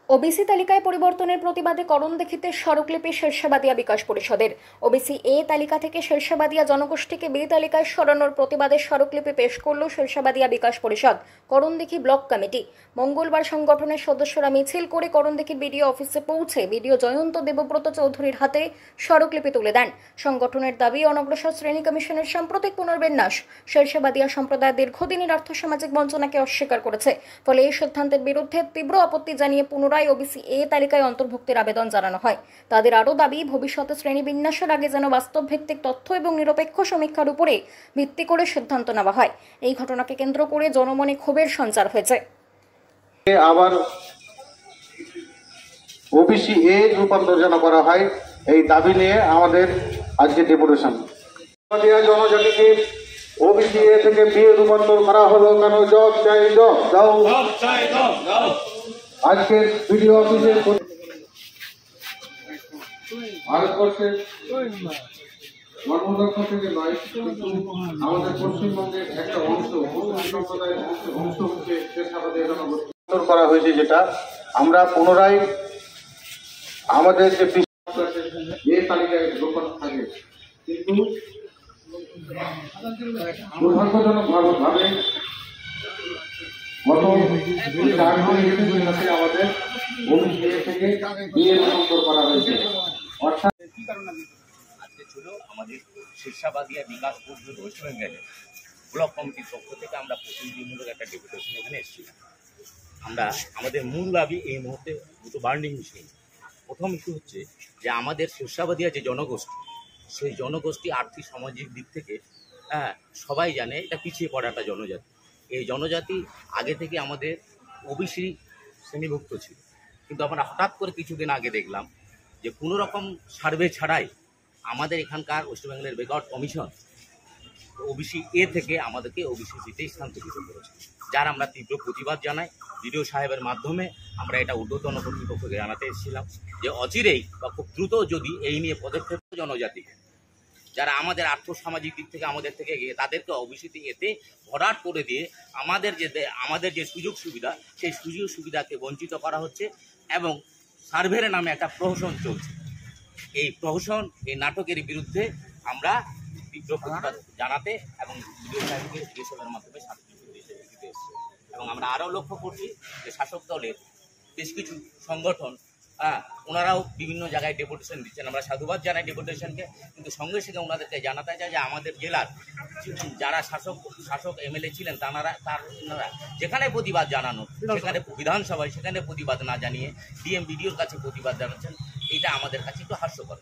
OBC তালিকায় পরিবর্তনের প্রতিবাদে করণদিঘিতে স্মারকলিপি শেরশাবাদিয়া বিকাশ পরিষদের। ওবিসি এ তালিকা থেকে শেরশাবাদিয়া জনগোষ্ঠীকে বি তালিকায় সরানোর প্রতিবাদে স্মারকলিপি পেশ করল শেরশাবাদিয়া বিকাশ পরিষদ করণদিঘি ব্লক কমিটি। মঙ্গলবার সংগঠনের সদস্যরা মিছিল করে করণদিঘি বিডিও অফিসে পৌঁছে বিডিও জয়ন্ত দেবব্রত চৌধুরীর হাতে স্মারকলিপি তুলে দেন। সংগঠনের দাবি, অনগ্রসর শ্রেণী কমিশনের সাম্প্রতিক পুনর্বিন্যাস শেরশাবাদিয়া সম্প্রদায়ের দীর্ঘদিনের আর্থসামাজিক বঞ্চনাকে অস্বীকার করেছে। ফলে এই সিদ্ধান্তের বিরুদ্ধে তীব্র আপত্তি জানিয়ে পুনরায় ওবিসি এ তালিকায় অন্তর্ভুক্তির আবেদন জানানো হয়। তাদের আরও দাবি, ভবিষ্যতে শ্রেণীবিন্যাসের আগে যেন বাস্তব ভিত্তিক তথ্য এবং নিরপেক্ষ সমীক্ষার উপরে ভিত্তি করে সিদ্ধান্ত নেওয়া হয়। এই ঘটনাকে কেন্দ্র করে জনমনে ক্ষোভের সঞ্চার হয়েছে। আবার ওবিসি এ রূপান্তর যেন করা হয়, এই দাবি নিয়ে আমাদের আজকে ডেপুটেশন। জনজাতিকে ওবিসি এ থেকে বি রূপান্তর করা হলো কেন? জব চাই, জব দাও। আজকে বিডিও অফিসে ভারতবর্ষের জন্মলক্ষ্য থেকে নয়, কিন্তু আমাদের পশ্চিমবঙ্গের একটা অংশ, মুসলিম সম্প্রদায়ের অংশ হচ্ছে শেরশাবাদিয়া জনগোষ্ঠী করা হয়েছে, যেটা আমরা পুনরায় আমাদের যে তালিকায় রোপণ থাকে। কিন্তু দুর্ভাগ্যজনক ভাবে গত আমাদের ওবিসি থেকে বিয়ে রূপান্তর করা হয়েছে। অর্থাৎ আজকে ছিল আমাদের শেরশাবাদিয়া বিকাশ পরিষদ ওয়েস্ট বেঙ্গলের ব্লক কমিটির পক্ষ থেকে আমরা প্রতিনিধিমূলক একটা ডেপুটেশন এখানে এসেছিলাম। আমরা আমাদের মূল দাবি এই মুহূর্তে দুটো বার্নিং ইস্যু। প্রথম ইস্যু হচ্ছে যে আমাদের শেরশাবাদিয়া যে জনগোষ্ঠী, সেই জনগোষ্ঠী আর্থিক সামাজিক দিক থেকে সবাই জানে এটা পিছিয়ে পড়া একটা জনজাতি। এই জনজাতি আগে থেকে আমাদের ওবিসি শ্রেণীভুক্ত ছিল, কিন্তু আমরা হঠাৎ করে কিছুদিন আগে দেখলাম যে কোনো রকম সার্ভে ছাড়াই আমাদের এখানকার ওয়েস্ট বেঙ্গলের বেকআউট কমিশন ওবিসি এ থেকে আমাদেরকে ওবিসি সিতে স্থানান্তরিত করেছে, যার আমরা তীব্র প্রতিবাদ জানাই। বিডিও সাহেবের মাধ্যমে আমরা এটা ঊর্ধ্বতন কর্তৃপক্ষকে জানাতে এসেছিলাম যে অচিরেই বা খুব দ্রুত যদি এই নিয়ে পদক্ষেপ জনজাতি যারা আমাদের আর্থসামাজিক দিক থেকে আমাদের থেকে গিয়ে তাদেরকে ওবিসিতে এতে ভরাট করে দিয়ে আমাদের যে সুযোগ সুবিধা, সেই সুযোগ সুবিধাকে বঞ্চিত করা হচ্ছে এবং সার্ভের নামে একটা প্রহসন চলছে। এই প্রহসন, এই নাটকের বিরুদ্ধে আমরা তীব্র প্রতিবাদ জানাতে এবং বিডিও সাহেবকে এসবের মাধ্যমে দিতে এসেছি। এবং আমরা আরও লক্ষ্য করছি যে শাসক দলের বেশ কিছু সংগঠন ওনারাও বিভিন্ন জায়গায় ডেপুটেশন দিচ্ছেন। আমরা সাধুবাদ জানাই ডেপুটেশনকে, কিন্তু সঙ্গে সঙ্গে ওনাদেরকে জানাতে চাই যে আমাদের জেলার যারা শাসক এমএলএ ছিলেন তারা যেখানে প্রতিবাদ জানানো, সেখানে বিধানসভায় সেখানে প্রতিবাদ না জানিয়ে ডিএম বিডিওর কাছে প্রতিবাদ জানাচ্ছেন। এটা আমাদের কাছে একটু হাস্যকর।